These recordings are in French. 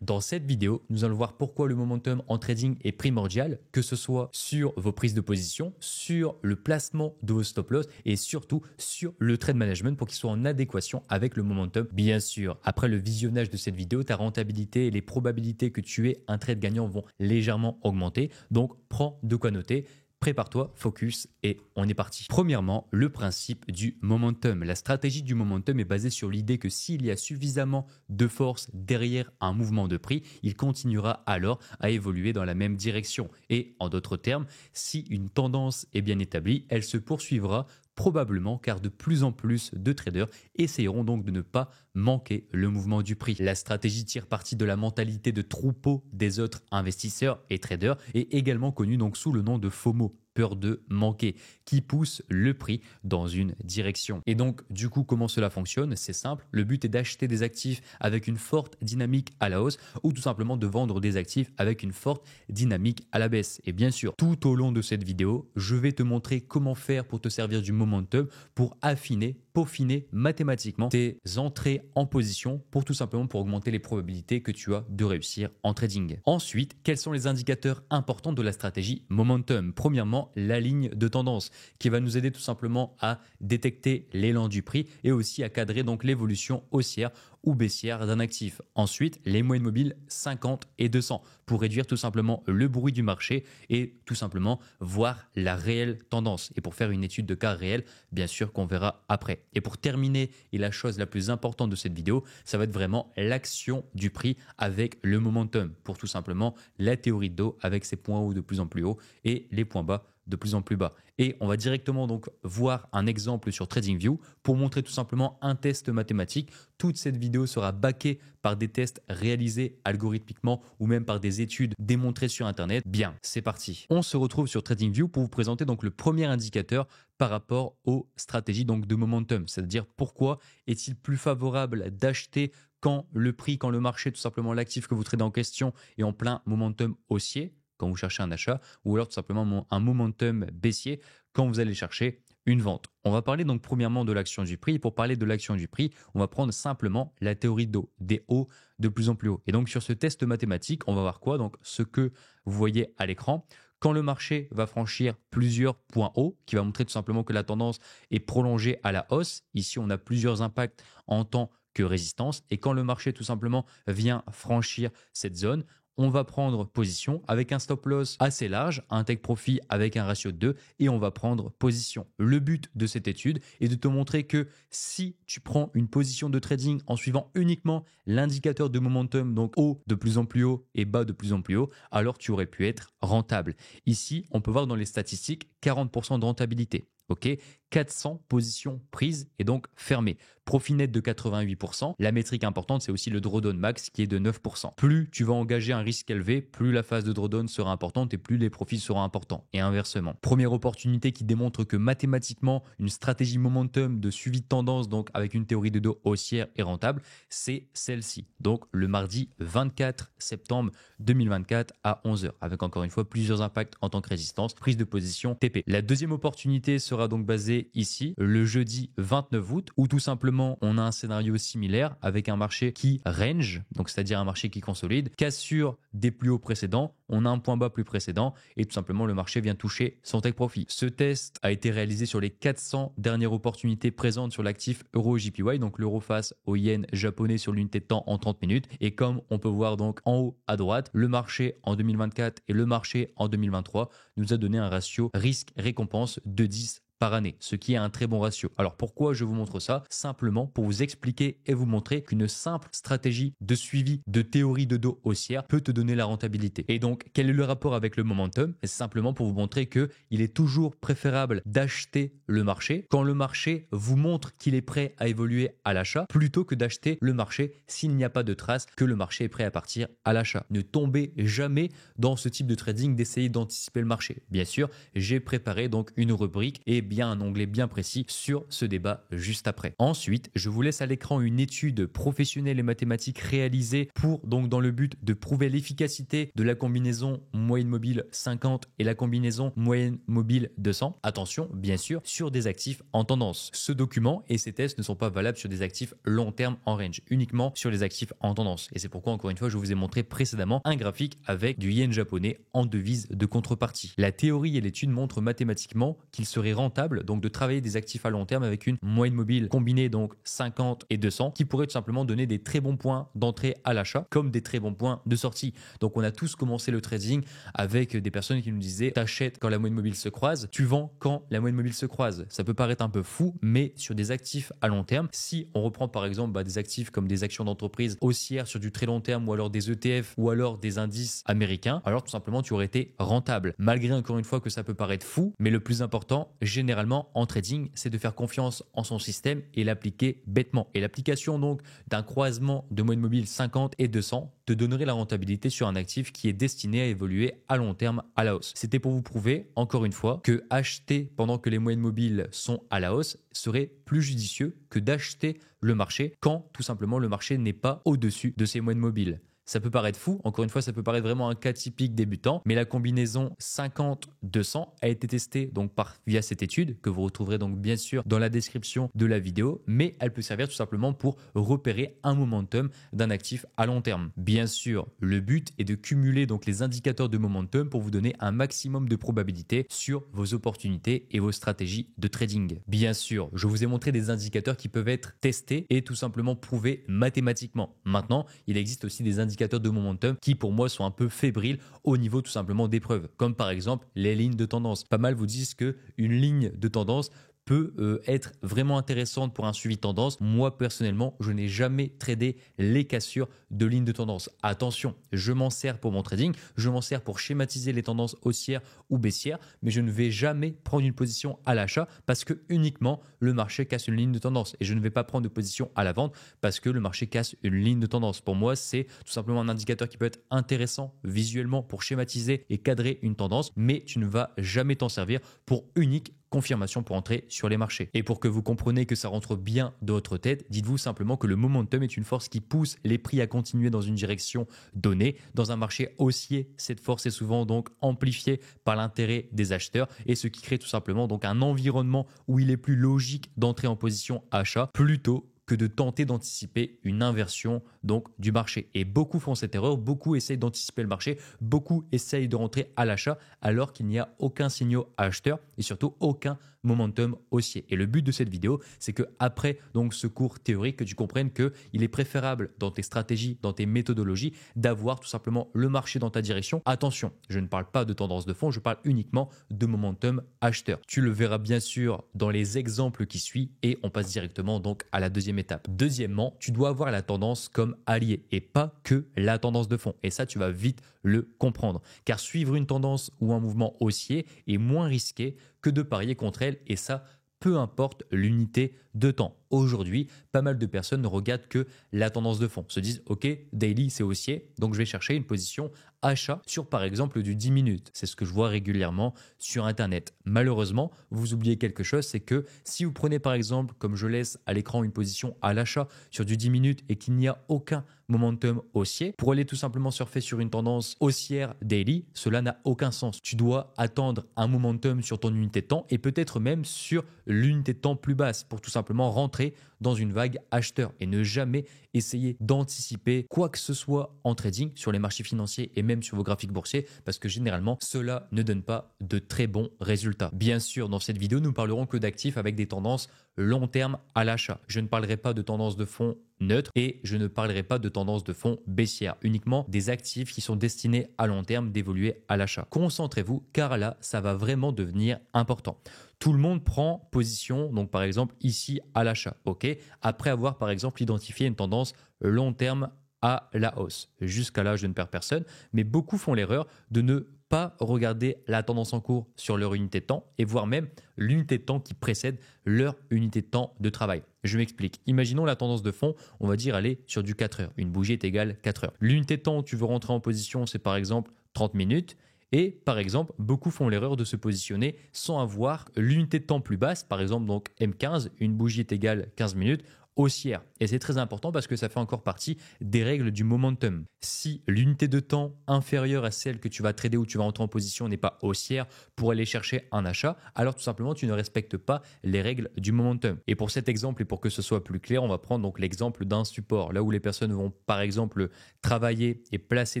Dans cette vidéo, nous allons voir pourquoi le momentum en trading est primordial, que ce soit sur vos prises de position, sur le placement de vos stop loss et surtout sur le trade management pour qu'il soit en adéquation avec le momentum. Bien sûr, après le visionnage de cette vidéo, ta rentabilité et les probabilités que tu aies un trade gagnant vont légèrement augmenter. Donc, prends de quoi noter. Prépare-toi, focus et on est parti. Premièrement, le principe du momentum. La stratégie du momentum est basée sur l'idée que s'il y a suffisamment de force derrière un mouvement de prix, il continuera alors à évoluer dans la même direction. Et en d'autres termes, si une tendance est bien établie, elle se poursuivra probablement car de plus en plus de traders essaieront donc de ne pas manquer le mouvement du prix. La stratégie tire parti de la mentalité de troupeau des autres investisseurs et traders et également connue donc sous le nom de FOMO, peur de manquer, qui pousse le prix dans une direction. Et donc, du coup, comment cela fonctionne? C'est simple, le but est d'acheter des actifs avec une forte dynamique à la hausse ou tout simplement de vendre des actifs avec une forte dynamique à la baisse. Et bien sûr, tout au long de cette vidéo, je vais te montrer comment faire pour te servir du momentum pour affiner, peaufiner mathématiquement tes entrées en position pour tout simplement pour augmenter les probabilités que tu as de réussir en trading. Ensuite, quels sont les indicateurs importants de la stratégie momentum? Premièrement, la ligne de tendance qui va nous aider tout simplement à détecter l'élan du prix et aussi à cadrer donc l'évolution haussière ou baissière d'un actif. Ensuite, les moyennes mobiles 50 et 200 pour réduire tout simplement le bruit du marché et tout simplement voir la réelle tendance et pour faire une étude de cas réelle, bien sûr qu'on verra après. Et pour terminer, et la chose la plus importante de cette vidéo, ça va être vraiment l'action du prix avec le momentum pour tout simplement la théorie de dos avec ses points hauts de plus en plus hauts et les points bas de plus en plus bas. Et on va directement donc voir un exemple sur TradingView pour montrer tout simplement un test mathématique. Toute cette vidéo sera backée par des tests réalisés algorithmiquement ou même par des études démontrées sur Internet. Bien, c'est parti. On se retrouve sur TradingView pour vous présenter donc le premier indicateur par rapport aux stratégies donc de momentum, c'est-à-dire pourquoi est-il plus favorable d'acheter quand le prix, quand le marché, tout simplement l'actif que vous tradez en question est en plein momentum haussier, quand vous cherchez un achat, ou alors tout simplement un momentum baissier quand vous allez chercher une vente. On va parler donc premièrement de l'action du prix. Pour parler de l'action du prix, on va prendre simplement la théorie de dos, des hauts de plus en plus haut. Et donc sur ce test mathématique, on va voir quoi? Donc ce que vous voyez à l'écran. Quand le marché va franchir plusieurs points hauts, qui va montrer tout simplement que la tendance est prolongée à la hausse, ici on a plusieurs impacts en tant que résistance. Et quand le marché tout simplement vient franchir cette zone, on va prendre position avec un stop loss assez large, un take profit avec un ratio de 2 et on va prendre position. Le but de cette étude est de te montrer que si tu prends une position de trading en suivant uniquement l'indicateur de momentum, donc haut de plus en plus haut et bas de plus en plus haut, alors tu aurais pu être rentable. Ici, on peut voir dans les statistiques 40% de rentabilité. Ok, 400 positions prises et donc fermées. Profit net de 88%. La métrique importante, c'est aussi le drawdown max qui est de 9%. Plus tu vas engager un risque élevé, plus la phase de drawdown sera importante et plus les profits seront importants. Et inversement. Première opportunité qui démontre que mathématiquement, une stratégie momentum de suivi de tendance, donc avec une théorie de dos haussière est rentable, c'est celle-ci. Donc le mardi 24 septembre 2024 à 11h. Avec encore une fois plusieurs impacts en tant que résistance, prise de position TP. La deuxième opportunité sera donc basée ici, le jeudi 29 août, où tout simplement on a un scénario similaire avec un marché qui range, donc c'est-à-dire un marché qui consolide, cassure des plus hauts précédents, on a un point bas plus précédent et tout simplement le marché vient toucher son take profit. Ce test a été réalisé sur les 400 dernières opportunités présentes sur l'actif Euro-JPY, donc l'euro face au yen japonais sur l'unité de temps en 30 minutes. Et comme on peut voir donc en haut à droite, le marché en 2024 et le marché en 2023 nous a donné un ratio risque-récompense de 10 par année, ce qui est un très bon ratio. Alors pourquoi je vous montre ça? Simplement pour vous expliquer et vous montrer qu'une simple stratégie de suivi de théorie de dos haussière peut te donner la rentabilité. Et donc, quel est le rapport avec le momentum? C'est simplement pour vous montrer que il est toujours préférable d'acheter le marché quand le marché vous montre qu'il est prêt à évoluer à l'achat plutôt que d'acheter le marché s'il n'y a pas de trace que le marché est prêt à partir à l'achat. Ne tombez jamais dans ce type de trading d'essayer d'anticiper le marché. Bien sûr, j'ai préparé donc une rubrique et bien un onglet bien précis sur ce débat juste après. Ensuite, je vous laisse à l'écran une étude professionnelle et mathématique réalisée pour donc dans le but de prouver l'efficacité de la combinaison moyenne mobile 50 et la combinaison moyenne mobile 200. Attention, bien sûr, sur des actifs en tendance. Ce document et ces tests ne sont pas valables sur des actifs long terme en range, uniquement sur les actifs en tendance. Et c'est pourquoi, encore une fois, je vous ai montré précédemment un graphique avec du yen japonais en devise de contrepartie. La théorie et l'étude montrent mathématiquement qu'il serait rentable donc de travailler des actifs à long terme avec une moyenne mobile combinée donc 50 et 200 qui pourrait tout simplement donner des très bons points d'entrée à l'achat comme des très bons points de sortie. Donc on a tous commencé le trading avec des personnes qui nous disaient t'achètes quand la moyenne mobile se croise, tu vends quand la moyenne mobile se croise. Ça peut paraître un peu fou, mais sur des actifs à long terme, si on reprend par exemple des actifs comme des actions d'entreprise haussières sur du très long terme ou alors des ETF ou alors des indices américains, alors tout simplement tu aurais été rentable. Malgré encore une fois que ça peut paraître fou, mais le plus important généralement en trading, c'est de faire confiance en son système et l'appliquer bêtement. Et l'application donc d'un croisement de moyenne mobile 50 et 200 te donnerait la rentabilité sur un actif qui est destiné à évoluer à long terme à la hausse. C'était pour vous prouver, encore une fois, que acheter pendant que les moyennes mobiles sont à la hausse serait plus judicieux que d'acheter le marché quand tout simplement le marché n'est pas au-dessus de ces moyennes mobiles. Ça peut paraître fou, encore une fois, ça peut paraître vraiment un cas typique débutant, mais la combinaison 50-200 a été testée donc via cette étude que vous retrouverez donc bien sûr dans la description de la vidéo, mais elle peut servir tout simplement pour repérer un momentum d'un actif à long terme. Bien sûr, le but est de cumuler donc les indicateurs de momentum pour vous donner un maximum de probabilité sur vos opportunités et vos stratégies de trading. Bien sûr, je vous ai montré des indicateurs qui peuvent être testés et tout simplement prouvés mathématiquement. Maintenant, il existe aussi des indicateurs de momentum qui pour moi sont un peu fébriles au niveau tout simplement des preuves, comme par exemple les lignes de tendance. Pas mal vous disent que une ligne de tendance peut être vraiment intéressante pour un suivi de tendance. Moi, personnellement, je n'ai jamais tradé les cassures de lignes de tendance. Attention, je m'en sers pour mon trading, je m'en sers pour schématiser les tendances haussières ou baissières, mais je ne vais jamais prendre une position à l'achat parce que uniquement le marché casse une ligne de tendance et je ne vais pas prendre de position à la vente parce que le marché casse une ligne de tendance. Pour moi, c'est tout simplement un indicateur qui peut être intéressant visuellement pour schématiser et cadrer une tendance, mais tu ne vas jamais t'en servir pour unique confirmation pour entrer sur les marchés. Et pour que vous compreniez que ça rentre bien dans votre tête, dites-vous simplement que le momentum est une force qui pousse les prix à continuer dans une direction donnée. Dans un marché haussier, cette force est souvent donc amplifiée par l'intérêt des acheteurs et ce qui crée tout simplement donc un environnement où il est plus logique d'entrer en position achat plutôt que de tenter d'anticiper une inversion donc du marché. Et beaucoup font cette erreur, beaucoup essayent d'anticiper le marché, beaucoup essayent de rentrer à l'achat alors qu'il n'y a aucun signal acheteur et surtout aucun momentum haussier. Et le but de cette vidéo, c'est que après donc ce cours théorique, que tu comprennes que il est préférable dans tes stratégies, dans tes méthodologies, d'avoir tout simplement le marché dans ta direction. Attention, je ne parle pas de tendance de fond, je parle uniquement de momentum acheteur. Tu le verras bien sûr dans les exemples qui suivent et on passe directement donc à la deuxième étape. Deuxièmement, tu dois avoir la tendance comme allié et pas que la tendance de fond. Et ça, tu vas vite le comprendre. Car suivre une tendance ou un mouvement haussier est moins risqué que de parier contre elle et ça, peu importe l'unité de temps. Aujourd'hui, pas mal de personnes ne regardent que la tendance de fond, se disent ok, daily c'est haussier, donc je vais chercher une position achat sur par exemple du 10 minutes. C'est ce que je vois régulièrement sur Internet. Malheureusement, vous oubliez quelque chose, c'est que si vous prenez par exemple, comme je laisse à l'écran une position à l'achat sur du 10 minutes et qu'il n'y a aucun momentum haussier, pour aller tout simplement surfer sur une tendance haussière daily, cela n'a aucun sens. Tu dois attendre un momentum sur ton unité de temps et peut-être même sur l'unité de temps plus basse pour tout simplement rentrer dans une vague acheteur et ne jamais essayer d'anticiper quoi que ce soit en trading sur les marchés financiers et même sur vos graphiques boursiers parce que généralement cela ne donne pas de très bons résultats. Bien sûr, dans cette vidéo, nous parlerons que d'actifs avec des tendances long terme à l'achat. Je ne parlerai pas de tendance de fond neutre et je ne parlerai pas de tendance de fond baissière, uniquement des actifs qui sont destinés à long terme d'évoluer à l'achat. Concentrez-vous car là, ça va vraiment devenir important. Tout le monde prend position, donc par exemple ici à l'achat, ok, après avoir par exemple identifié une tendance long terme à la hausse. Jusqu'à là, je ne perds personne, mais beaucoup font l'erreur de ne pas regarder la tendance en cours sur leur unité de temps et voire même l'unité de temps qui précède leur unité de temps de travail. Je m'explique. Imaginons la tendance de fond, on va dire aller sur du 4 heures. Une bougie est égale 4 heures. L'unité de temps où tu veux rentrer en position, c'est par exemple 30 minutes. Et par exemple, beaucoup font l'erreur de se positionner sans avoir l'unité de temps plus basse, par exemple donc M15, une bougie est égale 15 minutes, haussière. Et c'est très important parce que ça fait encore partie des règles du momentum. Si l'unité de temps inférieure à celle que tu vas trader ou tu vas entrer en position n'est pas haussière pour aller chercher un achat, alors tout simplement tu ne respectes pas les règles du momentum. Et pour cet exemple et pour que ce soit plus clair, on va prendre donc l'exemple d'un support, là où les personnes vont par exemple travailler et placer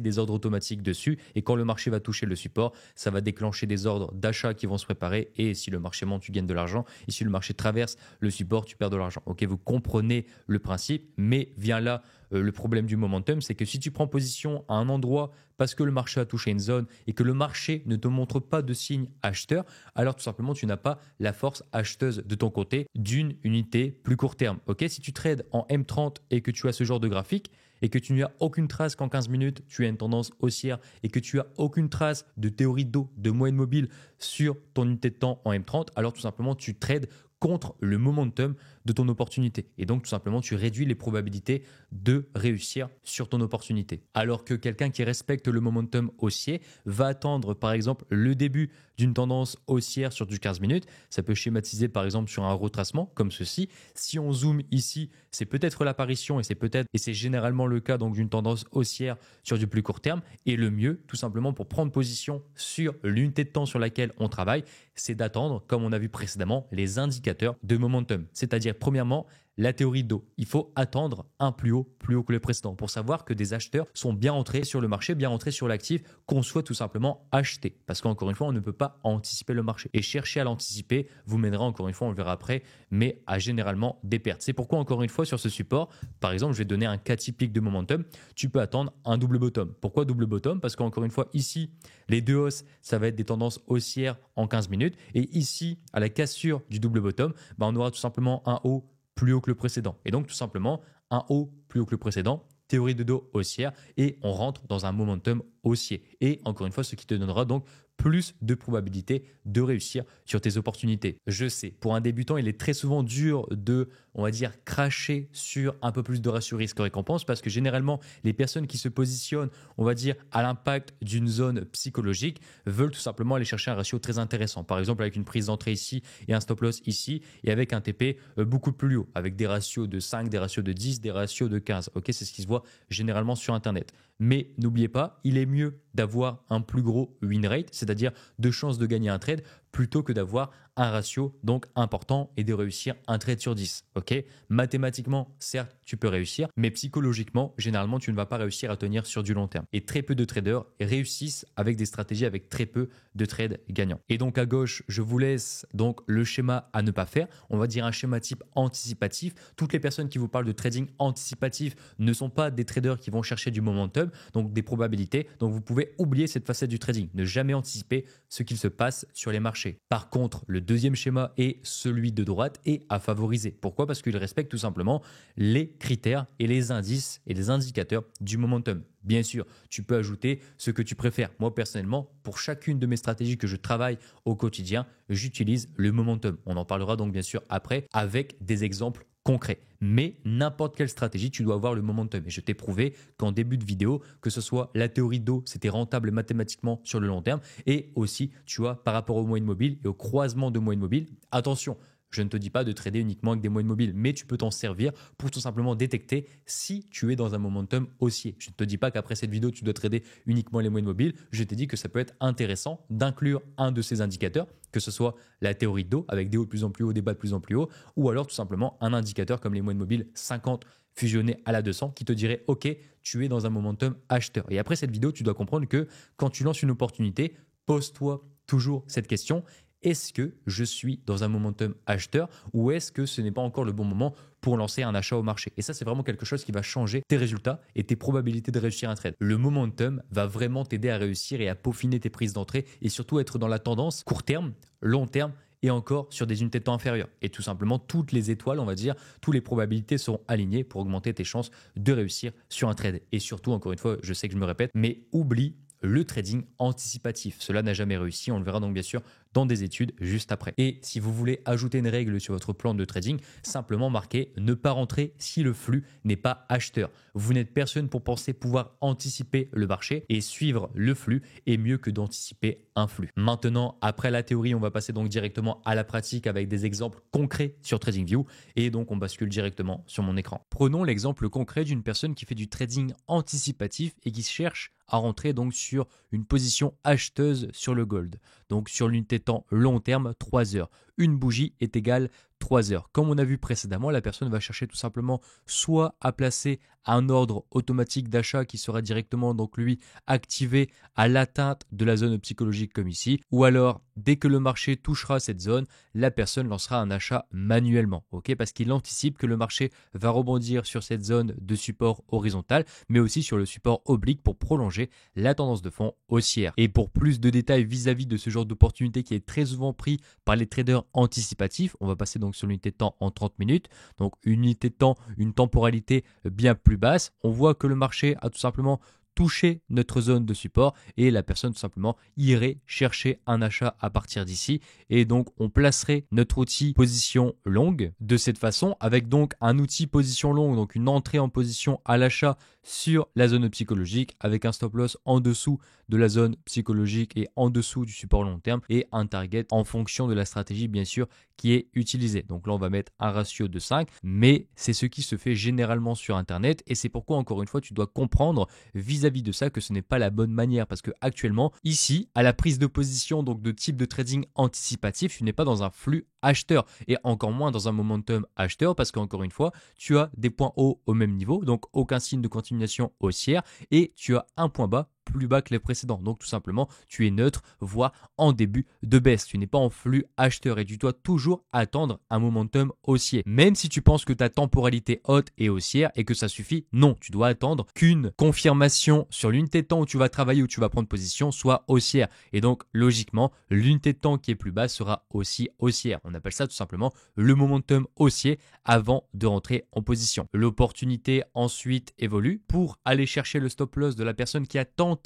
des ordres automatiques dessus, et quand le marché va toucher le support, ça va déclencher des ordres d'achat qui vont se préparer, et si le marché monte, tu gagnes de l'argent, et si le marché traverse le support, tu perds de l'argent. Ok, vous comprenez le principe, mais vient là le problème du momentum, c'est que si tu prends position à un endroit parce que le marché a touché une zone et que le marché ne te montre pas de signe acheteur, alors tout simplement tu n'as pas la force acheteuse de ton côté d'une unité plus court terme. Ok, si tu trades en M30 et que tu as ce genre de graphique et que tu n'as aucune trace qu'en 15 minutes, tu as une tendance haussière et que tu as aucune trace de théorie de dos, de moyenne mobile sur ton unité de temps en M30, alors tout simplement tu trades contre le momentum de ton opportunité. Et donc, tout simplement, tu réduis les probabilités de réussir sur ton opportunité. Alors que quelqu'un qui respecte le momentum haussier va attendre, par exemple, le début d'une tendance haussière sur du 15 minutes. Ça peut schématiser, par exemple, sur un retracement comme ceci. Si on zoome ici, c'est peut-être l'apparition et c'est généralement le cas donc d'une tendance haussière sur du plus court terme. Et le mieux, tout simplement, pour prendre position sur l'unité de temps sur laquelle on travaille, c'est d'attendre, comme on a vu précédemment, les indicateurs de momentum. C'est-à-dire, premièrement, la théorie de dos. Il faut attendre un plus haut que le précédent pour savoir que des acheteurs sont bien entrés sur le marché, bien entrés sur l'actif qu'on souhaite tout simplement acheter. Parce qu'encore une fois, on ne peut pas anticiper le marché. Et chercher à l'anticiper vous mènera, encore une fois, on le verra après, mais à généralement des pertes. C'est pourquoi, encore une fois, sur ce support, par exemple, je vais donner un cas typique de momentum, tu peux attendre un double bottom. Pourquoi double bottom? Parce qu'encore une fois, ici, les deux hausses, ça va être des tendances haussières en 15 minutes. Et ici, à la cassure du double bottom, on aura tout simplement un haut plus haut que le précédent. Et donc, tout simplement, un haut plus haut que le précédent, théorie de dos haussière, et on rentre dans un momentum haussier. Et encore une fois, ce qui te donnera donc plus de probabilité de réussir sur tes opportunités. Je sais, pour un débutant, il est très souvent dur de, on va dire, cracher sur un peu plus de ratio risque-récompense parce que généralement, les personnes qui se positionnent, on va dire, à l'impact d'une zone psychologique veulent tout simplement aller chercher un ratio très intéressant. Par exemple, avec une prise d'entrée ici et un stop loss ici et avec un TP beaucoup plus haut, avec des ratios de 5, des ratios de 10, des ratios de 15. Ok, c'est ce qui se voit généralement sur Internet. Mais n'oubliez pas, il est mieux d'avoir un plus gros win rate, c'est-à-dire de chances de gagner un trade, plutôt que d'avoir un ratio donc important et de réussir un trade sur 10. Ok, mathématiquement, certes, tu peux réussir, mais psychologiquement, généralement, tu ne vas pas réussir à tenir sur du long terme. Et très peu de traders réussissent avec des stratégies avec très peu de trades gagnants. Et donc à gauche, je vous laisse donc le schéma à ne pas faire. On va dire un schéma type anticipatif. Toutes les personnes qui vous parlent de trading anticipatif ne sont pas des traders qui vont chercher du momentum, donc des probabilités. Donc vous pouvez oublier cette facette du trading, ne jamais anticiper ce qu'il se passe sur les marchés. Par contre, le deuxième schéma est celui de droite et à favoriser. Pourquoi? Parce qu'il respecte tout simplement les critères et les indices et les indicateurs du momentum. Bien sûr, tu peux ajouter ce que tu préfères. Moi, personnellement, pour chacune de mes stratégies que je travaille au quotidien, j'utilise le momentum. On en parlera donc bien sûr après avec des exemples concrets. Mais n'importe quelle stratégie, tu dois avoir le momentum. Et je t'ai prouvé qu'en début de vidéo, que ce soit la théorie d'eau, c'était rentable mathématiquement sur le long terme. Et aussi, tu vois, par rapport aux moyennes mobiles et au croisement de moyennes mobiles, attention, je ne te dis pas de trader uniquement avec des moyennes mobiles, mais tu peux t'en servir pour tout simplement détecter si tu es dans un momentum haussier. Je ne te dis pas qu'après cette vidéo, tu dois trader uniquement les moyennes mobiles. Je t'ai dit que ça peut être intéressant d'inclure un de ces indicateurs, que ce soit la théorie de dos avec des hauts de plus en plus hauts, des bas de plus en plus hauts, ou alors tout simplement un indicateur comme les moyennes mobiles 50 fusionné à la 200 qui te dirait « Ok, tu es dans un momentum acheteur ». Et après cette vidéo, tu dois comprendre que quand tu lances une opportunité, pose-toi toujours cette question. Est-ce que je suis dans un momentum acheteur ou est-ce que ce n'est pas encore le bon moment pour lancer un achat au marché? Et ça, c'est vraiment quelque chose qui va changer tes résultats et tes probabilités de réussir un trade. Le momentum va vraiment t'aider à réussir et à peaufiner tes prises d'entrée et surtout être dans la tendance court terme, long terme et encore sur des unités de temps inférieures. Et tout simplement, toutes les étoiles, on va dire, toutes les probabilités seront alignées pour augmenter tes chances de réussir sur un trade. Et surtout, encore une fois, je sais que je me répète, mais oublie le trading anticipatif. Cela n'a jamais réussi. On le verra donc bien sûr dans des études juste après. Et si vous voulez ajouter une règle sur votre plan de trading, simplement marquez ne pas rentrer si le flux n'est pas acheteur. Vous n'êtes personne pour penser pouvoir anticiper le marché et suivre le flux est mieux que d'anticiper un flux. Maintenant, après la théorie, on va passer donc directement à la pratique avec des exemples concrets sur TradingView et donc on bascule directement sur mon écran. Prenons l'exemple concret d'une personne qui fait du trading anticipatif et qui cherche à rentrer donc sur une position acheteuse sur le gold. Donc sur l'unité de temps long terme, 3 heures. Une bougie est égale 3 heures. Comme on a vu précédemment, la personne va chercher tout simplement soit à placer un ordre automatique d'achat qui sera directement donc lui activé à l'atteinte de la zone psychologique comme ici, ou alors dès que le marché touchera cette zone, la personne lancera un achat manuellement, ok, parce qu'il anticipe que le marché va rebondir sur cette zone de support horizontal, mais aussi sur le support oblique pour prolonger la tendance de fond haussière. Et pour plus de détails vis-à-vis de ce genre d'opportunité qui est très souvent pris par les traders anticipatifs, on va passer donc sur l'unité de temps en 30 minutes. Donc une unité de temps, une temporalité bien plus basse. On voit que le marché a tout simplement touché notre zone de support et la personne tout simplement irait chercher un achat à partir d'ici et donc on placerait notre outil position longue de cette façon avec donc un outil position longue, donc une entrée en position à l'achat sur la zone psychologique avec un stop loss en dessous de la zone psychologique et en dessous du support long terme et un target en fonction de la stratégie bien sûr qui est utilisée. Donc là on va mettre un ratio de 5 mais c'est ce qui se fait généralement sur internet et c'est pourquoi encore une fois tu dois comprendre vis-à-vis de ça que ce n'est pas la bonne manière parce que actuellement ici à la prise de position donc de type de trading anticipatif tu n'es pas dans un flux acheteur et encore moins dans un momentum acheteur parce qu'encore une fois tu as des points hauts au même niveau donc aucun signe de continuation haussière et tu as un point bas plus bas que les précédents. Donc tout simplement, tu es neutre, voire en début de baisse. Tu n'es pas en flux acheteur et tu dois toujours attendre un momentum haussier. Même si tu penses que ta temporalité haute est haussière et que ça suffit, non, tu dois attendre qu'une confirmation sur l'unité de temps où tu vas travailler, où tu vas prendre position, soit haussière. Et donc, logiquement, l'unité de temps qui est plus basse sera aussi haussière. On appelle ça tout simplement le momentum haussier avant de rentrer en position. L'opportunité ensuite évolue pour aller chercher le stop loss de la personne qui a tenté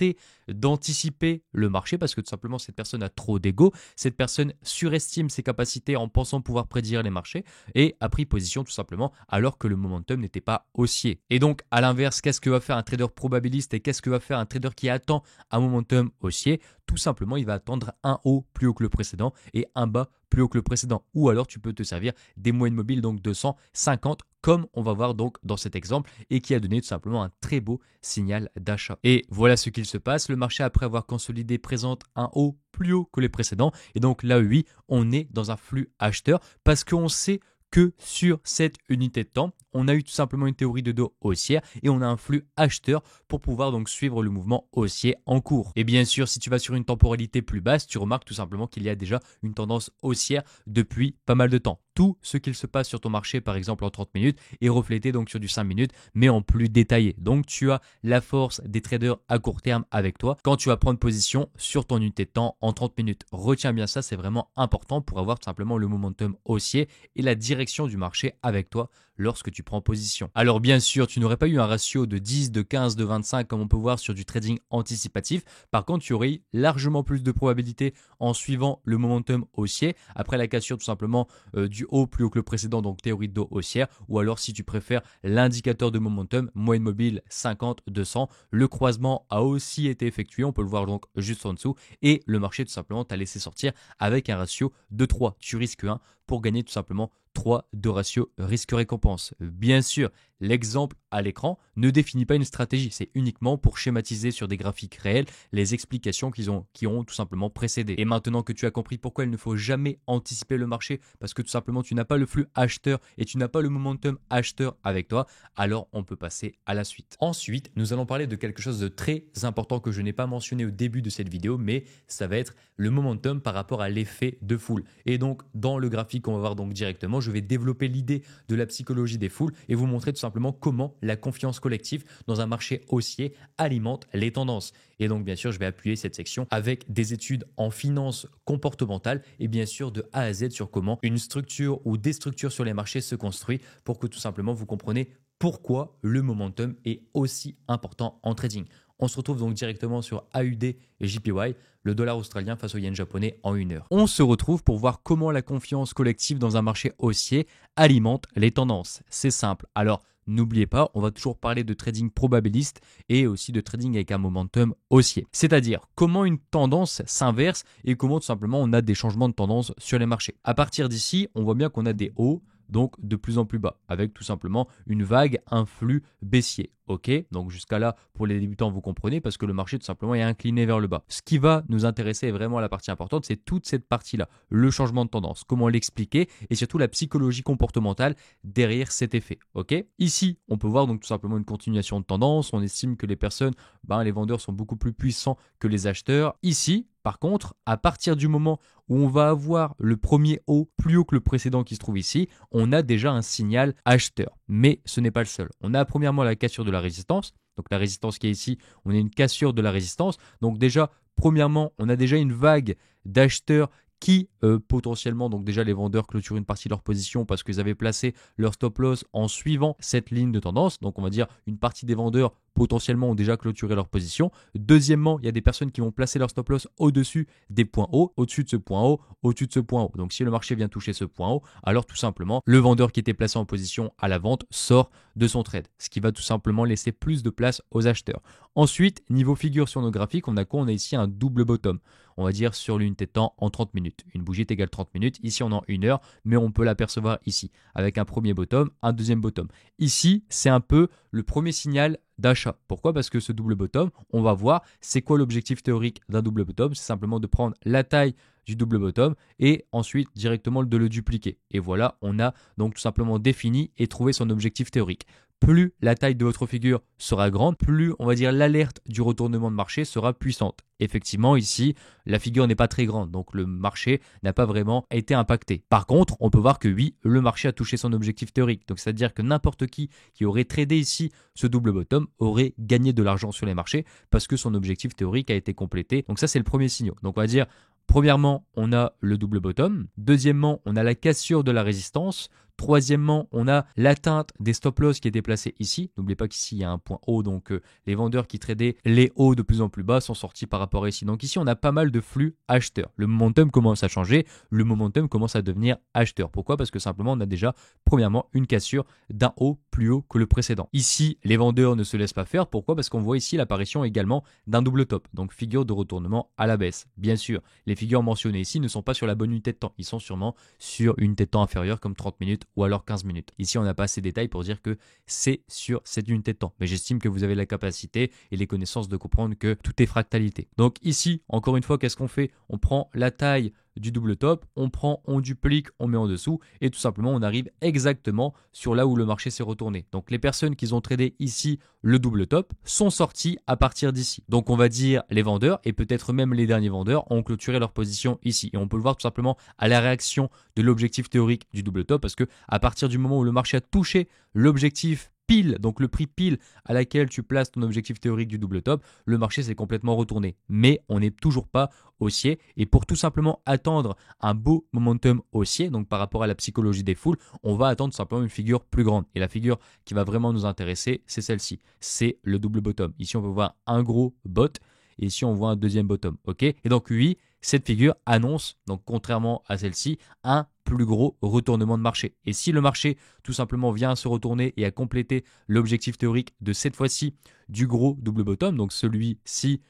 d'anticiper le marché parce que tout simplement cette personne a trop d'ego, cette personne surestime ses capacités en pensant pouvoir prédire les marchés et a pris position tout simplement alors que le momentum n'était pas haussier. Et donc à l'inverse, qu'est-ce que va faire un trader probabiliste et qu'est-ce que va faire un trader qui attend un momentum haussier? Tout simplement, il va attendre un haut plus haut que le précédent et un bas plus haut que le précédent. Ou alors tu peux te servir des moyennes mobiles, donc 250, comme on va voir donc dans cet exemple, et qui a donné tout simplement un très beau signal d'achat. Et voilà ce qu'il se passe. Le marché, après avoir consolidé, présente un haut plus haut que les précédents. Et donc là, oui, on est dans un flux acheteur parce qu'on sait que sur cette unité de temps, on a eu tout simplement une théorie de dos haussière et on a un flux acheteur pour pouvoir donc suivre le mouvement haussier en cours. Et bien sûr, si tu vas sur une temporalité plus basse, tu remarques tout simplement qu'il y a déjà une tendance haussière depuis pas mal de temps. Tout ce qu'il se passe sur ton marché, par exemple en 30 minutes, est reflété donc sur du 5 minutes, mais en plus détaillé. Donc tu as la force des traders à court terme avec toi quand tu vas prendre position sur ton unité de temps en 30 minutes. Retiens bien ça, c'est vraiment important pour avoir tout simplement le momentum haussier et la direction du marché avec toi lorsque tu prends position. Alors bien sûr, tu n'aurais pas eu un ratio de 10, de 15, de 25 comme on peut voir sur du trading anticipatif. Par contre, tu aurais largement plus de probabilité en suivant le momentum haussier après la cassure tout simplement du haut plus haut que le précédent, donc théorie de dos haussière, ou alors si tu préfères l'indicateur de momentum, moyenne mobile 50, 200, le croisement a aussi été effectué, on peut le voir donc juste en dessous, et le marché tout simplement t'a laissé sortir avec un ratio de 3. Tu risques 1 pour gagner tout simplement 3 de ratio risque-récompense. Bien sûr, l'exemple à l'écran ne définit pas une stratégie, c'est uniquement pour schématiser sur des graphiques réels les explications qui ont tout simplement précédé. Et maintenant que tu as compris pourquoi il ne faut jamais anticiper le marché, parce que tout simplement tu n'as pas le flux acheteur et tu n'as pas le momentum acheteur avec toi, alors on peut passer à la suite. Ensuite, nous allons parler de quelque chose de très important que je n'ai pas mentionné au début de cette vidéo, mais ça va être le momentum par rapport à l'effet de foule. Et donc, dans le graphique qu'on va voir donc directement, je vais développer l'idée de la psychologie des foules et vous montrer tout simplement comment la confiance collective dans un marché haussier alimente les tendances. Et donc, bien sûr, je vais appuyer cette section avec des études en finance comportementale et bien sûr de A à Z sur comment une structure ou des structures sur les marchés se construit pour que tout simplement vous compreniez pourquoi le momentum est aussi important en trading. On se retrouve donc directement sur AUD et JPY, le dollar australien face au yen japonais en 1 heure. On se retrouve pour voir comment la confiance collective dans un marché haussier alimente les tendances. C'est simple. Alors, n'oubliez pas, on va toujours parler de trading probabiliste et aussi de trading avec un momentum haussier. C'est-à-dire comment une tendance s'inverse et comment tout simplement on a des changements de tendance sur les marchés. À partir d'ici, on voit bien qu'on a des hauts, donc de plus en plus bas, avec tout simplement une vague, un flux baissier. Ok, donc jusqu'à là, pour les débutants, vous comprenez, parce que le marché tout simplement est incliné vers le bas. Ce qui va nous intéresser, et vraiment la partie importante, c'est toute cette partie-là, le changement de tendance, comment l'expliquer, et surtout la psychologie comportementale derrière cet effet. Ok, ici, on peut voir donc tout simplement une continuation de tendance. On estime que les personnes, les vendeurs sont beaucoup plus puissants que les acheteurs. Ici, par contre, à partir du moment où on va avoir le premier haut plus haut que le précédent qui se trouve ici, on a déjà un signal acheteur. Mais ce n'est pas le seul. On a premièrement la cassure de la résistance. Donc la résistance qui est ici, on a une cassure de la résistance. Donc déjà, premièrement, on a déjà une vague d'acheteurs qui potentiellement, donc déjà les vendeurs clôturent une partie de leur position parce qu'ils avaient placé leur stop loss en suivant cette ligne de tendance. Donc on va dire une partie des vendeurs potentiellement ont déjà clôturé leur position. Deuxièmement, il y a des personnes qui vont placer leur stop loss au-dessus des points hauts, au-dessus de ce point haut, au-dessus de ce point haut. Donc si le marché vient toucher ce point haut, alors tout simplement, le vendeur qui était placé en position à la vente sort de son trade, ce qui va tout simplement laisser plus de place aux acheteurs. Ensuite, niveau figure sur nos graphiques, on a quoi? On a ici un double bottom. On va dire sur l'unité de temps en 30 minutes. Une bougie est égale 30 minutes. Ici, on est en 1 heure, mais on peut l'apercevoir ici avec un premier bottom, un deuxième bottom. Ici, c'est un peu le premier signal d'achat. Pourquoi? Parce que ce double bottom, on va voir c'est quoi l'objectif théorique d'un double bottom. C'est simplement de prendre la taille du double bottom et ensuite directement de le dupliquer. Et voilà, on a donc tout simplement défini et trouvé son objectif théorique. Plus la taille de votre figure sera grande, plus on va dire l'alerte du retournement de marché sera puissante. Effectivement, ici, la figure n'est pas très grande, donc le marché n'a pas vraiment été impacté. Par contre, on peut voir que oui, le marché a touché son objectif théorique. Donc, c'est-à-dire que n'importe qui aurait tradé ici ce double bottom aurait gagné de l'argent sur les marchés parce que son objectif théorique a été complété. Donc ça, c'est le premier signal. Donc, on va dire, premièrement, on a le double bottom. Deuxièmement, on a la cassure de la résistance. Troisièmement, on a l'atteinte des stop loss qui étaient placés ici. N'oubliez pas qu'ici, il y a un point haut. Donc, les vendeurs qui tradaient les hauts de plus en plus bas sont sortis par rapport à ici. Donc, ici, on a pas mal de flux acheteurs. Le momentum commence à changer. Le momentum commence à devenir acheteur. Pourquoi? Parce que simplement, on a déjà, premièrement, une cassure d'un haut plus haut que le précédent. Ici, les vendeurs ne se laissent pas faire. Pourquoi? Parce qu'on voit ici l'apparition également d'un double top. Donc, figure de retournement à la baisse. Bien sûr, les figures mentionnées ici ne sont pas sur la bonne unité de temps. Ils sont sûrement sur une unité de temps inférieure comme 30 minutes ou alors 15 minutes. Ici, on n'a pas assez de détails pour dire que c'est sur cette unité de temps. Mais j'estime que vous avez la capacité et les connaissances de comprendre que tout est fractalité. Donc ici, encore une fois, qu'est-ce qu'on fait? On prend la taille du double top, on duplique, on met en dessous et tout simplement on arrive exactement sur là où le marché s'est retourné. Donc les personnes qui ont tradé ici le double top sont sorties à partir d'ici. Donc on va dire les vendeurs et peut-être même les derniers vendeurs ont clôturé leur position ici. Et on peut le voir tout simplement à la réaction de l'objectif théorique du double top parce que à partir du moment où le marché a touché l'objectif pile, donc le prix pile à laquelle tu places ton objectif théorique du double top, le marché s'est complètement retourné. Mais on n'est toujours pas haussier. Et pour tout simplement attendre un beau momentum haussier, donc par rapport à la psychologie des foules, on va attendre simplement une figure plus grande. Et la figure qui va vraiment nous intéresser, c'est celle-ci. C'est le double bottom. Ici, on peut voir un gros bot. Et ici, on voit un deuxième bottom. Ok? Et donc, oui, cette figure annonce, donc contrairement à celle-ci, un plus gros retournement de marché. Et si le marché tout simplement vient à se retourner et à compléter l'objectif théorique de cette fois-ci du gros double bottom, donc celui-ci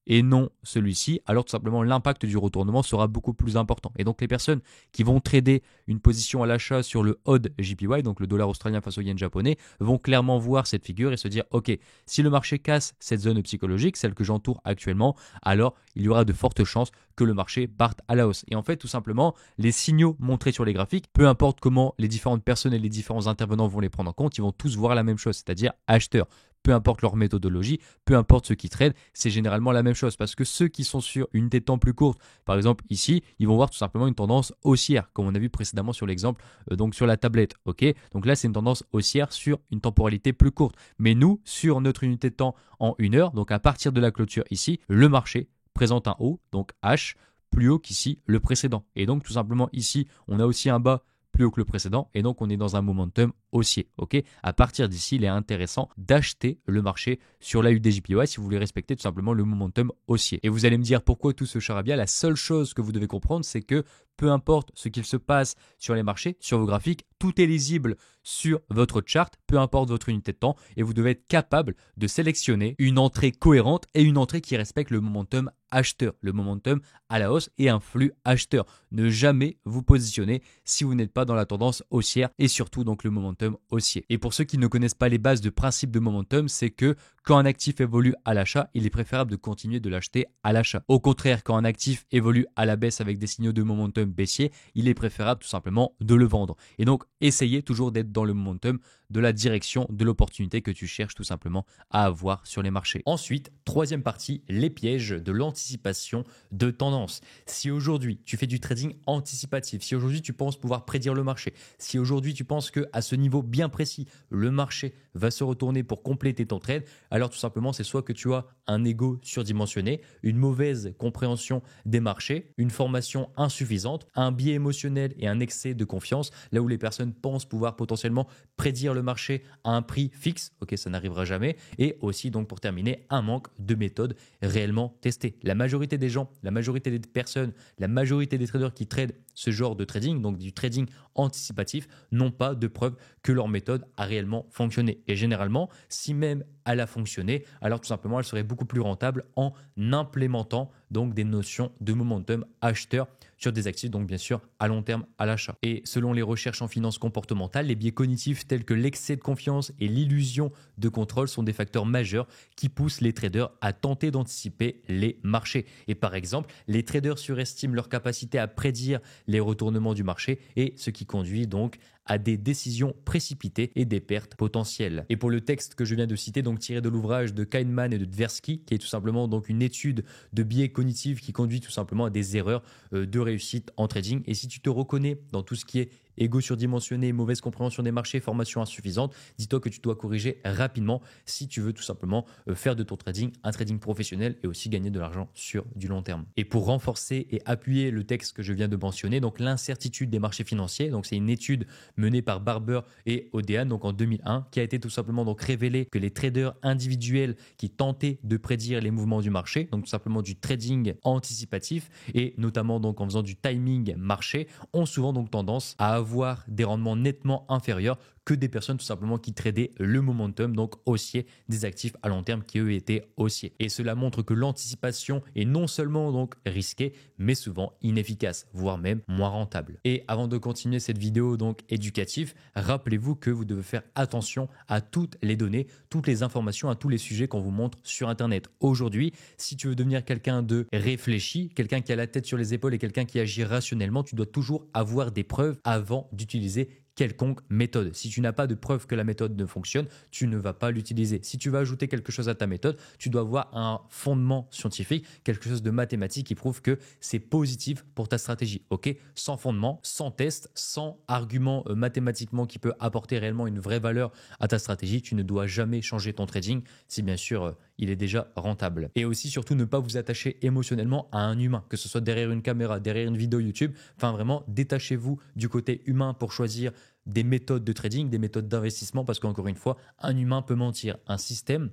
et non celui-ci, alors tout simplement l'impact du retournement sera beaucoup plus important. Et donc les personnes qui vont trader une position à l'achat sur le HOD JPY, donc le dollar australien face au yen japonais, vont clairement voir cette figure et se dire ok, si le marché casse cette zone psychologique, celle que j'entoure actuellement, alors il y aura de fortes chances que le marché parte à la hausse. Et en fait, tout simplement, les signaux montrés sur les graphiques, peu importe comment les différentes personnes et les différents intervenants vont les prendre en compte, ils vont tous voir la même chose, c'est-à-dire acheteur. Peu importe leur méthodologie, peu importe ceux qui tradent, c'est généralement la même chose parce que ceux qui sont sur une unité de temps plus courte, par exemple ici, ils vont voir tout simplement une tendance haussière, comme on a vu précédemment sur l'exemple, donc sur la tablette. Ok, donc là, c'est une tendance haussière sur une temporalité plus courte. Mais nous, sur notre unité de temps en 1 heure, donc à partir de la clôture ici, le marché présente un haut, donc H, plus haut qu'ici le précédent. Et donc tout simplement ici, on a aussi un bas plus haut que le précédent et donc on est dans un momentum haussier. Ok, à partir d'ici, il est intéressant d'acheter le marché sur la UDJPY si vous voulez respecter tout simplement le momentum haussier. Et vous allez me dire pourquoi tout ce charabia. La seule chose que vous devez comprendre, c'est que peu importe ce qu'il se passe sur les marchés, sur vos graphiques, tout est lisible sur votre chart, peu importe votre unité de temps, et vous devez être capable de sélectionner une entrée cohérente et une entrée qui respecte le momentum acheteur, le momentum à la hausse et un flux acheteur. Ne jamais vous positionner si vous n'êtes pas dans la tendance haussière et surtout donc le momentum haussier. Et pour ceux qui ne connaissent pas les bases de principe de momentum, c'est que quand un actif évolue à l'achat, il est préférable de continuer de l'acheter à l'achat. Au contraire, quand un actif évolue à la baisse avec des signaux de momentum baissier, il est préférable tout simplement de le vendre. Et donc, essayez toujours d'être dans le momentum de la direction de l'opportunité que tu cherches tout simplement à avoir sur les marchés. Ensuite, troisième partie, les pièges de l'anticipation de tendance. Si aujourd'hui tu fais du trading anticipatif, si aujourd'hui tu penses pouvoir prédire le marché, si aujourd'hui tu penses qu'à ce niveau bien précis, le marché va se retourner pour compléter ton trade, alors tout simplement c'est soit que tu as un ego surdimensionné, une mauvaise compréhension des marchés, une formation insuffisante, un biais émotionnel et un excès de confiance, là où les personnes pensent pouvoir potentiellement prédire le marché à un prix fixe, ok, ça n'arrivera jamais, et aussi donc pour terminer, un manque de méthode réellement testée. La majorité des gens, la majorité des personnes, la majorité des traders qui tradent ce genre de trading, donc du trading anticipatif, n'ont pas de preuve que leur méthode a réellement fonctionné. Et généralement, si même elle a fonctionné, alors tout simplement elle serait beaucoup plus rentable en implémentant donc des notions de momentum acheteur sur des actifs, donc bien sûr à long terme à l'achat. Et selon les recherches en finance comportementale, les biais cognitifs tels que l'excès de confiance et l'illusion de contrôle sont des facteurs majeurs qui poussent les traders à tenter d'anticiper les marchés. Et par exemple, les traders surestiment leur capacité à prédire les retournements du marché et ce qui conduit donc à des décisions précipitées et des pertes potentielles. Et pour le texte que je viens de citer, donc tiré de l'ouvrage de Kahneman et de Tversky, qui est tout simplement donc une étude de biais cognitifs qui conduit tout simplement à des erreurs de réussite en trading. Et si tu te reconnais dans tout ce qui est ego surdimensionné, mauvaise compréhension des marchés, formation insuffisante, dis-toi que tu dois corriger rapidement si tu veux tout simplement faire de ton trading un trading professionnel et aussi gagner de l'argent sur du long terme. Et pour renforcer et appuyer le texte que je viens de mentionner, donc l'incertitude des marchés financiers, donc c'est une étude menée par Barber et Odean donc en 2001 qui a été tout simplement donc révélé que les traders individuels qui tentaient de prédire les mouvements du marché, donc tout simplement du trading anticipatif et notamment donc en faisant du timing marché, ont souvent donc tendance à avoir des rendements nettement inférieurs que des personnes tout simplement qui tradaient le momentum, donc haussier des actifs à long terme qui eux étaient haussiers. Et cela montre que l'anticipation est non seulement donc risquée, mais souvent inefficace, voire même moins rentable. Et avant de continuer cette vidéo donc éducative, rappelez-vous que vous devez faire attention à toutes les données, toutes les informations, à tous les sujets qu'on vous montre sur Internet. Aujourd'hui, si tu veux devenir quelqu'un de réfléchi, quelqu'un qui a la tête sur les épaules et quelqu'un qui agit rationnellement, tu dois toujours avoir des preuves avant d'utiliser quelconque méthode. Si tu n'as pas de preuve que la méthode ne fonctionne, tu ne vas pas l'utiliser. Si tu vas ajouter quelque chose à ta méthode, tu dois avoir un fondement scientifique, quelque chose de mathématique qui prouve que c'est positif pour ta stratégie. Ok, sans fondement, sans test, sans argument mathématiquement qui peut apporter réellement une vraie valeur à ta stratégie, tu ne dois jamais changer ton trading si bien sûr il est déjà rentable. Et aussi surtout ne pas vous attacher émotionnellement à un humain, que ce soit derrière une caméra, derrière une vidéo YouTube. Enfin vraiment, détachez-vous du côté humain pour choisir des méthodes de trading, des méthodes d'investissement, parce qu'encore une fois, un humain peut mentir. Un système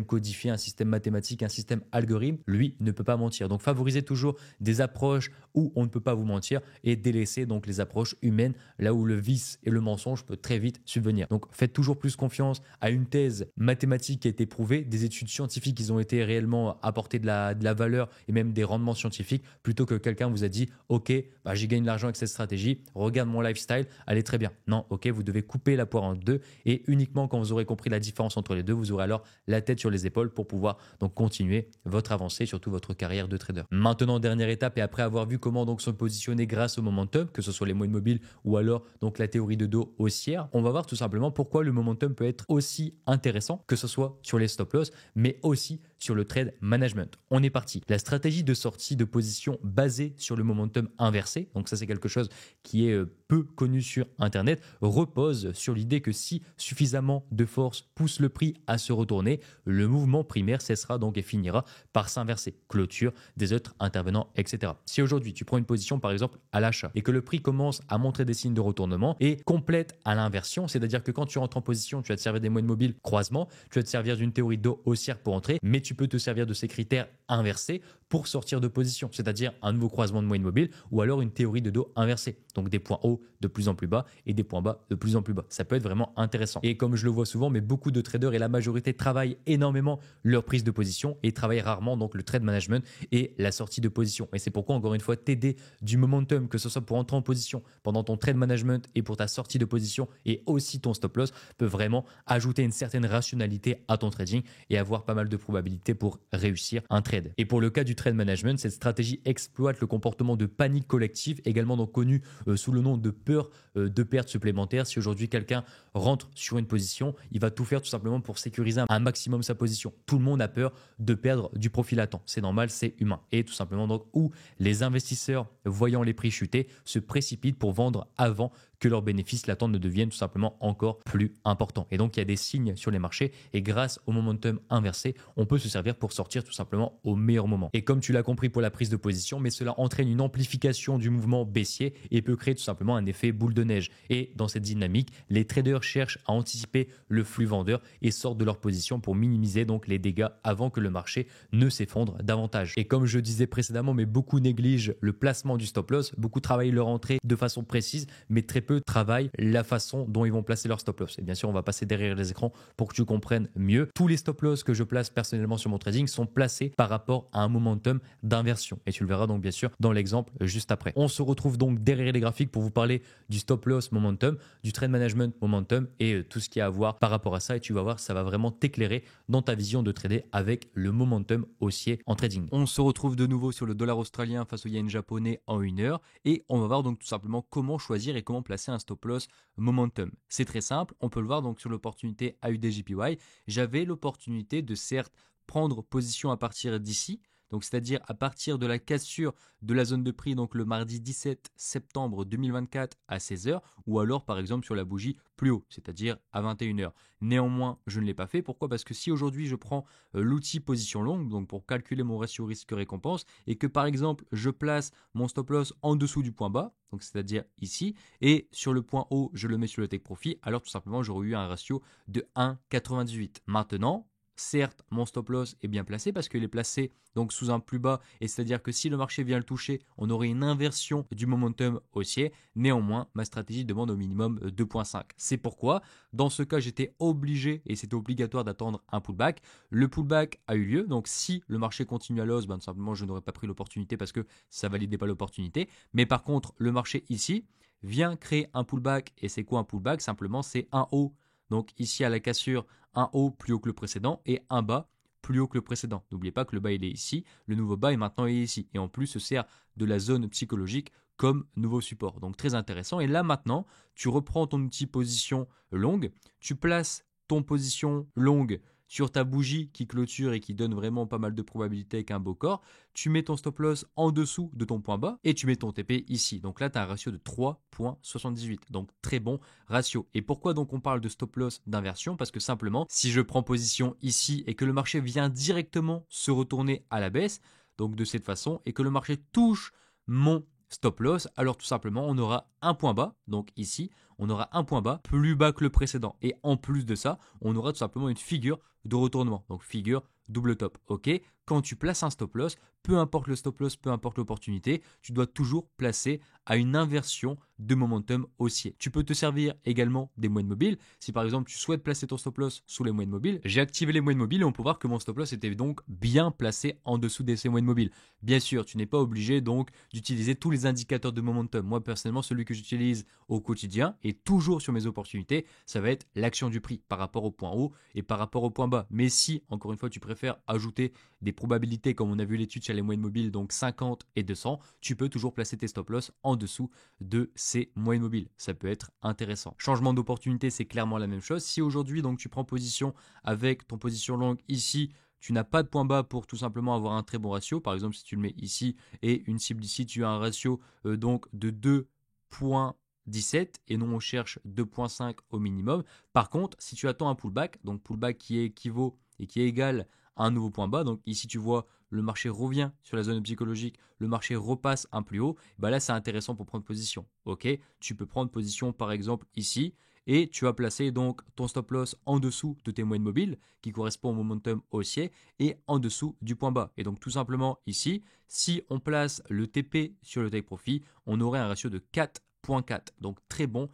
codifié, un système mathématique, un système algorithme, lui, ne peut pas mentir. Donc favorisez toujours des approches où on ne peut pas vous mentir et délaissez donc les approches humaines, là où le vice et le mensonge peut très vite subvenir. Donc faites toujours plus confiance à une thèse mathématique qui a été prouvée, des études scientifiques qui ont été réellement apportées de la valeur et même des rendements scientifiques, plutôt que quelqu'un vous a dit « Ok, j'ai gagné de l'argent avec cette stratégie, regarde mon lifestyle, elle est très bien ». Non, ok, vous devez couper la poire en deux et uniquement quand vous aurez compris la différence entre les deux, vous aurez alors la tête sur les épaules pour pouvoir donc continuer votre avancée, surtout votre carrière de trader. Maintenant, dernière étape, et après avoir vu comment donc se positionner grâce au momentum, que ce soit les moyennes mobiles ou alors donc la théorie de dos haussière, on va voir tout simplement pourquoi le momentum peut être aussi intéressant, que ce soit sur les stop loss, mais aussi sur le trade management. On est parti. La stratégie de sortie de position basée sur le momentum inversé, donc ça c'est quelque chose qui est peu connu sur Internet, repose sur l'idée que si suffisamment de force pousse le prix à se retourner, le mouvement primaire cessera donc et finira par s'inverser. Clôture des autres intervenants, etc. Si aujourd'hui tu prends une position par exemple à l'achat et que le prix commence à montrer des signes de retournement et complète à l'inversion, c'est-à-dire que quand tu rentres en position, tu vas te servir des moyennes mobiles croisement, tu vas te servir d'une théorie d'eau haussière pour entrer, mais tu peux te servir de ces critères inversés pour sortir de position, c'est-à-dire un nouveau croisement de moyenne mobile ou alors une théorie de dos inversée. Donc des points hauts de plus en plus bas et des points bas de plus en plus bas. Ça peut être vraiment intéressant. Et comme je le vois souvent, mais beaucoup de traders et la majorité travaillent énormément leur prise de position et travaillent rarement donc le trade management et la sortie de position. Et c'est pourquoi encore une fois t'aider du momentum, que ce soit pour entrer en position pendant ton trade management et pour ta sortie de position et aussi ton stop loss, peut vraiment ajouter une certaine rationalité à ton trading et avoir pas mal de probabilités pour réussir un trade. Et pour le cas du trade management, cette stratégie exploite le comportement de panique collective, également donc connu sous le nom de peur de perte supplémentaire. Si aujourd'hui quelqu'un rentre sur une position, il va tout faire tout simplement pour sécuriser un maximum sa position. Tout le monde a peur de perdre du profit latent. C'est normal, c'est humain. Et tout simplement donc où les investisseurs, voyant les prix chuter, se précipitent pour vendre avant que leurs bénéfices latents ne deviennent tout simplement encore plus importants. Et donc, il y a des signes sur les marchés et grâce au momentum inversé, on peut se servir pour sortir tout simplement au meilleur moment. Et comme tu l'as compris pour la prise de position, mais cela entraîne une amplification du mouvement baissier et peut créer tout simplement un effet boule de neige. Et dans cette dynamique, les traders cherchent à anticiper le flux vendeur et sortent de leur position pour minimiser donc les dégâts avant que le marché ne s'effondre davantage. Et comme je disais précédemment, mais beaucoup négligent le placement du stop loss, beaucoup travaillent leur entrée de façon précise, mais très peu travaillent la façon dont ils vont placer leur stop loss. Et bien sûr, on va passer derrière les écrans pour que tu comprennes mieux. Tous les stop loss que je place personnellement sur mon trading sont placés par rapport à un momentum d'inversion. Et tu le verras donc bien sûr dans l'exemple juste après. On se retrouve donc derrière les graphiques pour vous parler du stop loss momentum, du trade management momentum et tout ce qu'il y a à voir par rapport à ça. Et tu vas voir, ça va vraiment t'éclairer dans ta vision de trader avec le momentum haussier en trading. On se retrouve de nouveau sur le dollar australien face au yen japonais en 1 heure et on va voir donc tout simplement comment choisir et comment placer un stop loss momentum. C'est très simple, on peut le voir donc sur l'opportunité AUD-JPY. J'avais l'opportunité de certes prendre position à partir d'ici, donc c'est-à-dire à partir de la cassure de la zone de prix, donc le mardi 17 septembre 2024 à 16 heures, ou alors par exemple sur la bougie plus haut, c'est-à-dire à 21 heures. Néanmoins, je ne l'ai pas fait. Pourquoi? Parce que si aujourd'hui je prends l'outil position longue, donc pour calculer mon ratio risque-récompense, et que par exemple je place mon stop loss en dessous du point bas, donc c'est-à-dire ici, et sur le point haut je le mets sur le take profit, alors tout simplement j'aurais eu un ratio de 1,98. Maintenant, certes, mon stop loss est bien placé parce qu'il est placé donc sous un plus bas et c'est-à-dire que si le marché vient le toucher, on aurait une inversion du momentum haussier. Néanmoins, ma stratégie demande au minimum 2,5. C'est pourquoi, dans ce cas, j'étais obligé et c'était obligatoire d'attendre un pullback. Le pullback a eu lieu, donc si le marché continue à l'hausse, tout simplement je n'aurais pas pris l'opportunité parce que ça validait pas l'opportunité. Mais par contre, le marché ici vient créer un pullback et c'est quoi un pullback? Simplement, c'est un haut. Donc ici à la cassure, un haut plus haut que le précédent et un bas plus haut que le précédent. N'oubliez pas que le bas il est ici, le nouveau bas est maintenant ici et en plus se sert de la zone psychologique comme nouveau support. Donc très intéressant. Et là maintenant, tu reprends ton outil position longue, tu places ton position longue sur ta bougie qui clôture et qui donne vraiment pas mal de probabilités avec un beau corps, tu mets ton stop loss en dessous de ton point bas et tu mets ton TP ici. Donc là, tu as un ratio de 3,78. Donc très bon ratio. Et pourquoi donc on parle de stop loss d'inversion? Parce que simplement, si je prends position ici et que le marché vient directement se retourner à la baisse, donc de cette façon, et que le marché touche mon stop loss, alors tout simplement on aura un point bas, donc ici on aura un point bas plus bas que le précédent et en plus de ça on aura tout simplement une figure de retournement, donc figure double top. Ok, quand tu places un stop loss, peu importe le stop loss, peu importe l'opportunité, tu dois toujours placer à une inversion de momentum haussier. Tu peux te servir également des moyennes mobiles. Si par exemple tu souhaites placer ton stop loss sous les moyennes mobiles, j'ai activé les moyennes mobiles et on peut voir que mon stop loss était donc bien placé en dessous de ces moyennes mobiles. Bien sûr, tu n'es pas obligé donc d'utiliser tous les indicateurs de momentum. Moi personnellement, celui que j'utilise au quotidien et toujours sur mes opportunités, ça va être l'action du prix par rapport au point haut et par rapport au point bas. Mais si, encore une fois, tu préfères ajouter des probabilités comme on a vu l'étude chez les moyennes mobiles, donc 50 et 200, tu peux toujours placer tes stop loss en dessous de ces moyennes mobiles. Ça peut être intéressant. Changement d'opportunité, c'est clairement la même chose. Si aujourd'hui donc tu prends position avec ton position longue ici, tu n'as pas de point bas pour tout simplement avoir un très bon ratio. Par exemple, si tu le mets ici et une cible ici, tu as un ratio donc de 2,17 et non on cherche 2,5 au minimum. Par contre, si tu attends un pullback, donc pullback qui équivaut et qui est égal à un nouveau point bas, donc ici tu vois le marché revient sur la zone psychologique, le marché repasse un plus haut, bah là c'est intéressant pour prendre position. Ok, tu peux prendre position par exemple ici et tu vas placer donc ton stop loss en dessous de tes moyennes mobiles qui correspond au momentum haussier et en dessous du point bas. Et donc tout simplement ici, si on place le TP sur le take profit, on aurait un ratio de 4,4. Donc très bon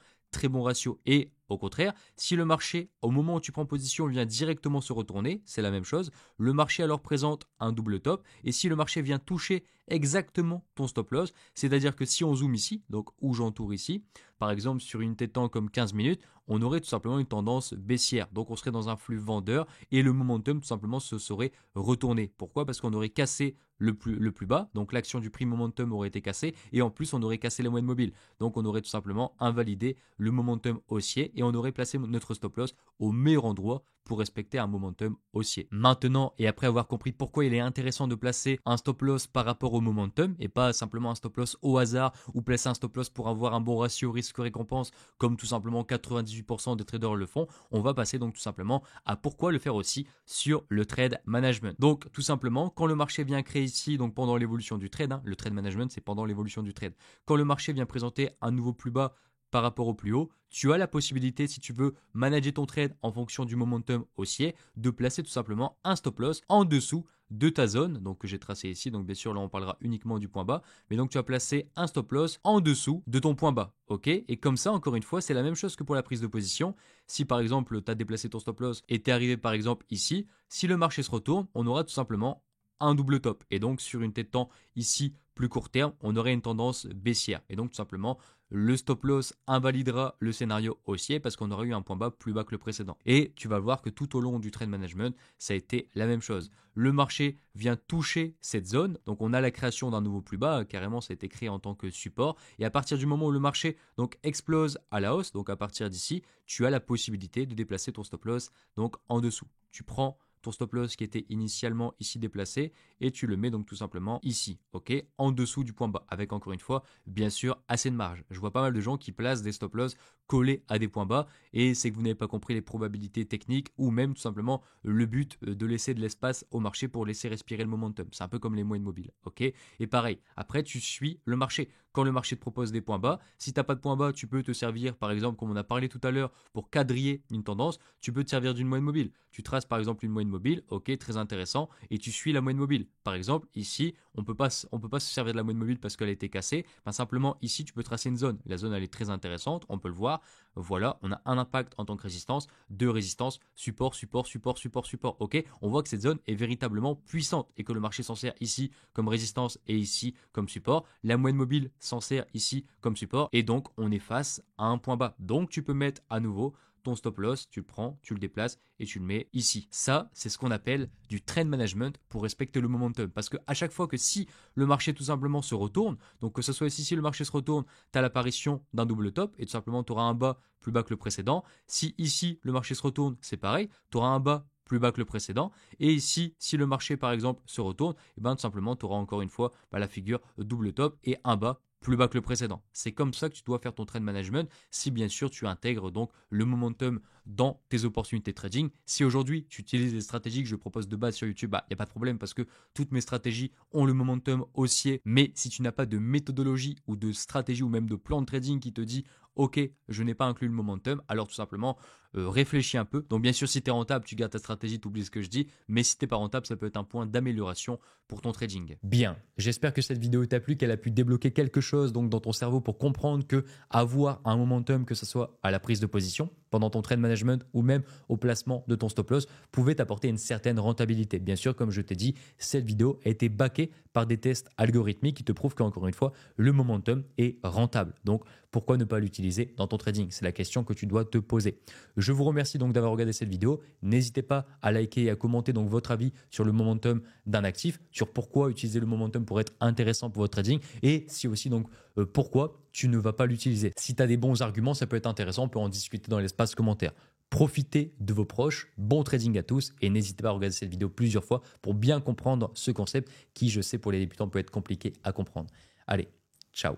ratio. Et au contraire, si le marché, au moment où tu prends position, vient directement se retourner, c'est la même chose. Le marché alors présente un double top. Et si le marché vient toucher exactement ton stop loss, c'est-à-dire que si on zoome ici, donc où j'entoure ici, par exemple sur une tête temps comme 15 minutes, on aurait tout simplement une tendance baissière. Donc on serait dans un flux vendeur et le momentum tout simplement se serait retourné. Pourquoi? Parce qu'on aurait cassé le plus bas, donc l'action du prix momentum aurait été cassée et en plus on aurait cassé les moyennes mobiles. Donc on aurait tout simplement invalidé le momentum haussier et on aurait placé notre stop loss au meilleur endroit pour respecter un momentum haussier. Maintenant, et après avoir compris pourquoi il est intéressant de placer un stop loss par rapport au momentum et pas simplement un stop loss au hasard ou placer un stop loss pour avoir un bon ratio risque-récompense comme tout simplement 98% des traders le font, on va passer donc tout simplement à pourquoi le faire aussi sur le trade management. Donc tout simplement, quand le marché vient créer ici, donc pendant l'évolution du trade, le trade management c'est pendant l'évolution du trade, quand le marché vient présenter un nouveau plus bas par rapport au plus haut, tu as la possibilité, si tu veux manager ton trade en fonction du momentum haussier, de placer tout simplement un stop loss en dessous de ta zone, donc que j'ai tracé ici, donc bien sûr là on parlera uniquement du point bas, mais donc tu vas placer un stop loss en dessous de ton point bas, ok? Et comme ça, encore une fois, c'est la même chose que pour la prise de position. Si par exemple tu as déplacé ton stop loss et tu es arrivé par exemple ici, si le marché se retourne, on aura tout simplement un double top. Et donc sur une tête de temps ici plus court terme, on aurait une tendance baissière. Et donc tout simplement, le stop loss invalidera le scénario haussier parce qu'on aurait eu un point bas plus bas que le précédent. Et tu vas voir que tout au long du trade management, ça a été la même chose. Le marché vient toucher cette zone, donc on a la création d'un nouveau plus bas, carrément ça a été créé en tant que support. Et à partir du moment où le marché donc explose à la hausse, donc à partir d'ici, tu as la possibilité de déplacer ton stop loss donc en dessous. Tu prends ton stop loss qui était initialement ici déplacé et tu le mets donc tout simplement ici, ok, en dessous du point bas, avec encore une fois, bien sûr, assez de marge. Je vois pas mal de gens qui placent des stop loss collés à des points bas et c'est que vous n'avez pas compris les probabilités techniques ou même tout simplement le but de laisser de l'espace au marché pour laisser respirer le momentum. C'est un peu comme les moyennes mobiles, ok? Et pareil, après tu suis le marché. Quand le marché te propose des points bas, si tu n'as pas de points bas, tu peux te servir, par exemple, comme on a parlé tout à l'heure, pour quadriller une tendance, tu peux te servir d'une moyenne mobile. Tu traces par exemple une moyenne mobile, ok, très intéressant, et tu suis la moyenne mobile. Par exemple, ici, on peut pas se servir de la moyenne mobile parce qu'elle a été cassée. Ben, simplement, ici, tu peux tracer une zone. La zone, elle est très intéressante, on peut le voir. Voilà, on a un impact en tant que résistance, deux résistances, support, support, support, support, support. Ok, on voit que cette zone est véritablement puissante et que le marché s'en sert ici comme résistance et ici comme support. La moyenne mobile s'en sert ici comme support et donc on est face à un point bas. Donc tu peux mettre à nouveau ton stop loss, tu le prends, tu le déplaces et tu le mets ici. Ça, c'est ce qu'on appelle du trend management pour respecter le momentum. Parce que à chaque fois que si le marché tout simplement se retourne, donc que ce soit ici, si le marché se retourne, tu as l'apparition d'un double top et tout simplement tu auras un bas plus bas que le précédent. Si ici, le marché se retourne, c'est pareil, tu auras un bas plus bas que le précédent. Et ici, si le marché par exemple se retourne, et ben, tout simplement tu auras encore une fois la figure double top et un bas plus bas que le précédent. C'est comme ça que tu dois faire ton trade management si bien sûr tu intègres donc le momentum dans tes opportunités de trading. Si aujourd'hui tu utilises les stratégies que je propose de base sur YouTube, il n'y a pas de problème parce que toutes mes stratégies ont le momentum haussier. Mais si tu n'as pas de méthodologie ou de stratégie ou même de plan de trading qui te dit ok, je n'ai pas inclus le momentum, alors tout simplement réfléchis un peu. Donc bien sûr, si tu es rentable, tu gardes ta stratégie, tu oublies ce que je dis, mais si tu n'es pas rentable, ça peut être un point d'amélioration pour ton trading. Bien, j'espère que cette vidéo t'a plu, qu'elle a pu débloquer quelque chose donc dans ton cerveau pour comprendre que avoir un momentum, que ce soit à la prise de position, pendant ton trade management ou même au placement de ton stop loss, pouvait t'apporter une certaine rentabilité. Bien sûr, comme je t'ai dit, cette vidéo a été backée par des tests algorithmiques qui te prouvent qu'encore une fois, le momentum est rentable. Donc, pourquoi ne pas l'utiliser dans ton trading? C'est la question que tu dois te poser. Je vous remercie donc d'avoir regardé cette vidéo. N'hésitez pas à liker et à commenter donc votre avis sur le momentum d'un actif, sur pourquoi utiliser le momentum pour être intéressant pour votre trading et si aussi donc pourquoi tu ne vas pas l'utiliser. Si tu as des bons arguments, ça peut être intéressant, on peut en discuter dans l'espace commentaire. Profitez de vos proches. Bon trading à tous et n'hésitez pas à regarder cette vidéo plusieurs fois pour bien comprendre ce concept qui, je sais, pour les débutants peut être compliqué à comprendre. Allez, ciao.